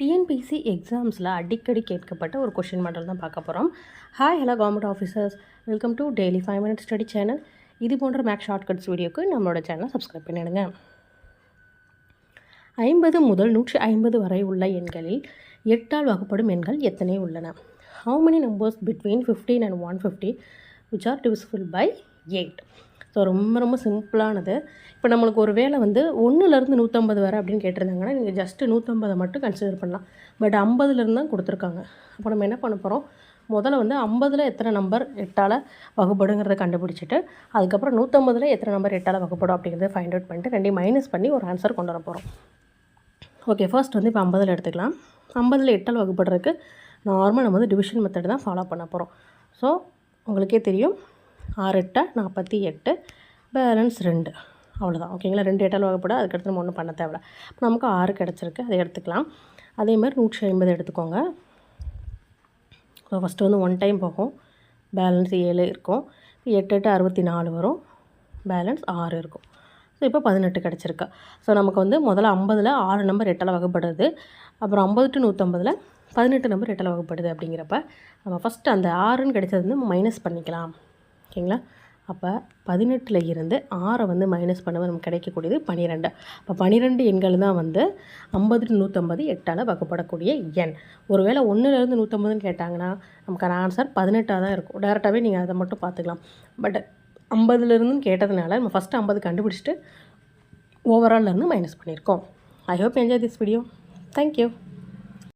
TNPSC எக்ஸாம்ஸில் அடிக்கடி கேட்கப்பட்ட ஒரு கொஷின் மாடல் தான் பார்க்க போகிறோம். Hi hello government officers, welcome to daily 5 minutes study channel. இது போன்ற மேக்ஸ் ஷார்ட்கட்ஸ் வீடியோக்கு நம்மளோட சேனலை சப்ஸ்கிரைப் பண்ணிடுங்க. 50 முதல் 150 வரை உள்ள எண்களில் 8ஆல் வகுப்படும் எண்கள் எத்தனை உள்ளன? How many numbers between 15 and 150 which are divisible by 8? So ரொம்ப சிம்பிளானது. இப்போ நம்மளுக்கு ஒரு வேலை வந்து 1லேருந்து 150 வரை அப்படின்னு கேட்டிருந்தாங்கன்னா நீங்கள் ஜஸ்ட்டு 150 மட்டும் கன்சிடர் பண்ணலாம். பட் 50லேருந்து தான் கொடுத்துருக்காங்க. அப்போ நம்ம என்ன பண்ண போகிறோம், முதல்ல வந்து 50ல் எத்தனை நம்பர் 8ஆல் வகுப்படுங்கிறத கண்டுபிடிச்சிட்டு அதுக்கப்புறம் 150ல் எத்தனை நம்பர் 8ஆல் வகுப்படும் அப்படிங்கிறத ஃபைண்ட் அவுட் பண்ணிட்டு ரெண்டையும் மைனஸ் பண்ணி ஒரு ஆன்சர் கொண்டு வர போகிறோம். ஓகே, ஃபர்ஸ்ட் வந்து இப்போ 50ல் எடுத்துக்கலாம். 50ல் 8ஆல் வகுப்படுறதுக்கு நார்மல் நம்ம வந்து டிவிஷன் மெத்தட் தான் ஃபாலோ பண்ண போகிறோம். ஸோ உங்களுக்கே தெரியும், 6 8 48, பேலன்ஸ் 2, அவ்வளோதான். ஓகேங்களா, 2 8ஆல் வகுப்பட அதுக்கடுத்து நம்ம ஒன்றும் பண்ண தேவையில்ல. இப்போ நமக்கு 6 கிடச்சிருக்கு, அதை எடுத்துக்கலாம். அதேமாதிரி 150 எடுத்துக்கோங்க. ஸோ ஃபஸ்ட்டு வந்து 1 டைம் போகும், பேலன்ஸ் 7 இருக்கும். 8 8 64 வரும், பேலன்ஸ் 6 இருக்கும். ஸோ இப்போ 18 கிடச்சிருக்கு. ஸோ நமக்கு வந்து முதல்ல 50ல் 6 நம்பர் 8ஆல் வகுப்படுது, அப்புறம் 50 to 150ல் 18 நம்பர் 8ஆல் வகுப்படுது. அப்படிங்கிறப்ப நம்ம ஃபஸ்ட்டு அந்த 6ன்னு கிடைச்சது வந்து மைனஸ் பண்ணிக்கலாம். ஓகேங்களா, அப்போ 18ல் இருந்து 6 வந்து மைனஸ் பண்ணும்போது நமக்கு கிடைக்கக்கூடியது 12. அப்போ 12 எண்கள் தான் வந்து 50 to 150 8ஆல் வகுப்படக்கூடிய எண். ஒருவேளை 1லேருந்து 150ன்னு கேட்டாங்கன்னா நமக்கான ஆன்சர் 18ஆக தான் இருக்கும். டேரெக்டாகவே நீங்கள் அதை மட்டும் பார்த்துக்கலாம். பட் 50லேருந்துன்னு கேட்டதுனால நம்ம ஃபஸ்ட்டு 50 கண்டுபிடிச்சிட்டு ஓவரால்லேருந்து மைனஸ் பண்ணியிருக்கோம். I hope enjoy this video. Thank you.